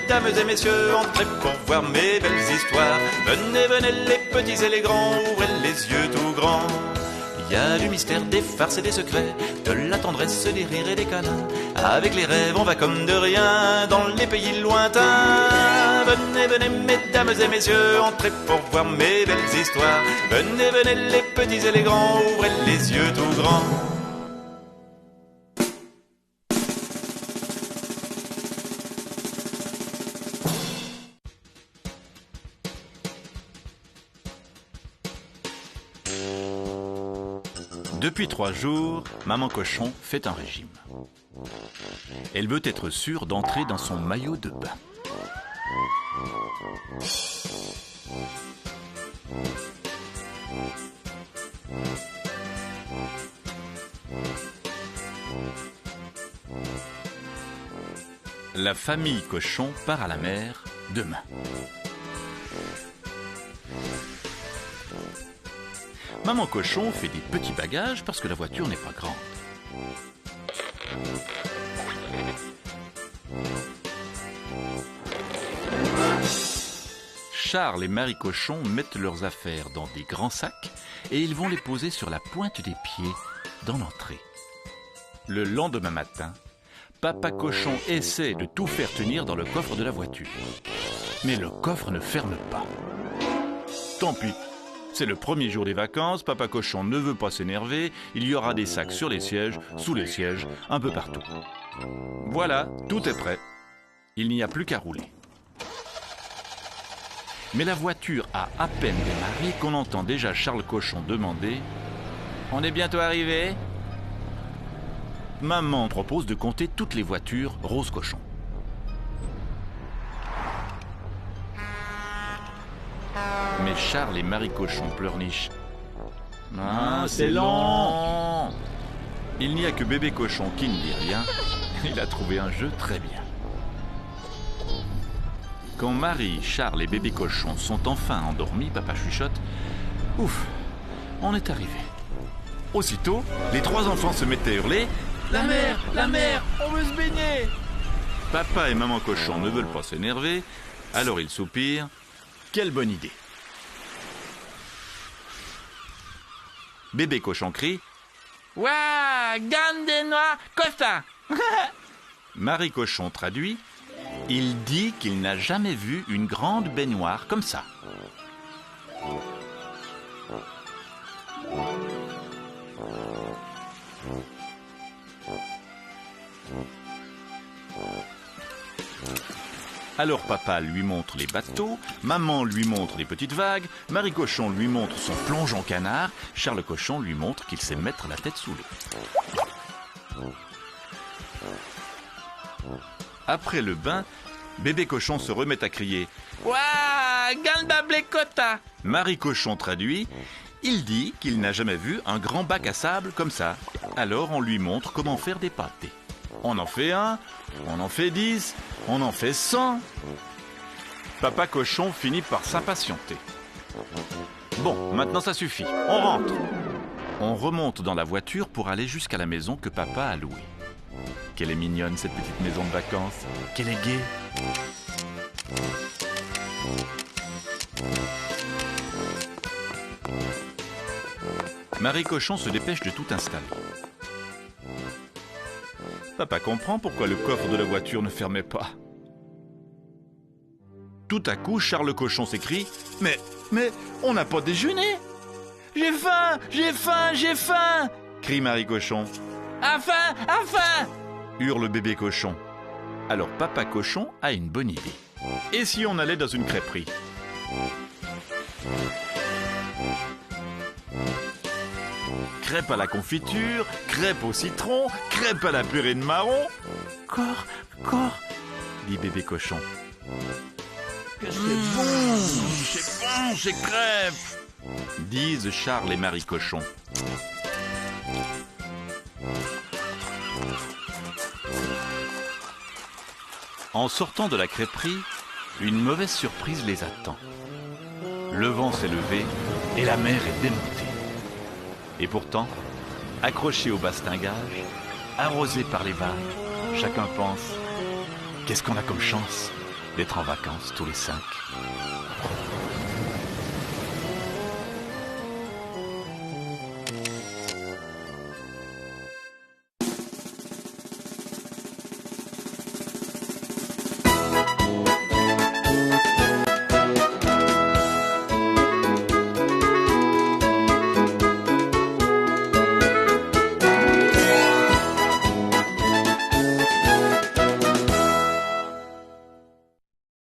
mesdames et messieurs, entrez pour voir mes belles histoires. Venez, venez les petits et les grands, ouvrez les yeux tout grands. Il y a du mystère, des farces et des secrets, de la tendresse, des rires et des câlins. Avec les rêves, on va comme de rien dans les pays lointains. Venez, venez, mesdames et messieurs, entrez pour voir mes belles histoires. Venez, venez, les petits et les grands, ouvrez les yeux tout grands. Depuis 3 jours, Maman Cochon fait un régime. Elle veut être sûre d'entrer dans son maillot de bain. La famille Cochon part à la mer demain. Maman Cochon fait des petits bagages parce que la voiture n'est pas grande. Charles et Marie Cochon mettent leurs affaires dans des grands sacs et ils vont les poser sur la pointe des pieds dans l'entrée. Le lendemain matin, Papa Cochon essaie de tout faire tenir dans le coffre de la voiture. Mais le coffre ne ferme pas. Tant pis. C'est le premier jour des vacances, Papa Cochon ne veut pas s'énerver, il y aura des sacs sur les sièges, sous les sièges, un peu partout. Voilà, tout est prêt. Il n'y a plus qu'à rouler. Mais la voiture a à peine démarré qu'on entend déjà Charles Cochon demander « On est bientôt arrivé ?» Maman propose de compter toutes les voitures Rose Cochon. Mais Charles et Marie Cochon pleurnichent. « Ah, c'est long !» Il n'y a que Bébé Cochon qui ne dit rien. Il a trouvé un jeu très bien. Quand Marie, Charles et Bébé Cochon sont enfin endormis, Papa chuchote « Ouf, on est arrivé !» Aussitôt, les 3 enfants se mettent à hurler « La mer, on veut se baigner !» Papa et Maman Cochon ne veulent pas s'énerver, alors ils soupirent « Quelle bonne idée !» Bébé Cochon crie « Ouah, Gandenois, Costa !» Marie Cochon traduit « Il dit qu'il n'a jamais vu une grande baignoire comme ça. » Alors papa lui montre les bateaux, maman lui montre les petites vagues, Marie Cochon lui montre son plongeon canard, Charles Cochon lui montre qu'il sait mettre la tête sous l'eau. Après le bain, Bébé Cochon se remet à crier « Ouah, Ganda Blécota !» Marie Cochon traduit « Il dit qu'il n'a jamais vu un grand bac à sable comme ça. » Alors on lui montre comment faire des pâtés. On en fait 1, on en fait 10, on en fait 100. Papa Cochon finit par s'impatienter. Bon, maintenant ça suffit, on rentre. On remonte dans la voiture pour aller jusqu'à la maison que papa a louée. Qu'elle est mignonne cette petite maison de vacances, qu'elle est gaie. Marie Cochon se dépêche de tout installer. Papa comprend pourquoi le coffre de la voiture ne fermait pas. Tout à coup, Charles Cochon s'écrie « Mais, on n'a pas déjeuné !»« J'ai faim, j'ai faim, j'ai faim !» crie Marie Cochon. « À faim !» hurle Bébé Cochon. Alors Papa Cochon a une bonne idée. Et si on allait dans une crêperie ? Crêpes à la confiture, crêpes au citron, crêpes à la purée de marron. Corps, dit Bébé Cochon. C'est bon, ces crêpes, disent Charles et Marie Cochon. En sortant de la crêperie, une mauvaise surprise les attend. Le vent s'est levé et la mer est démontée. Et pourtant, accrochés au bastingage, arrosés par les vagues, chacun pense « Qu'est-ce qu'on a comme chance ?» d'être en vacances tous les 5.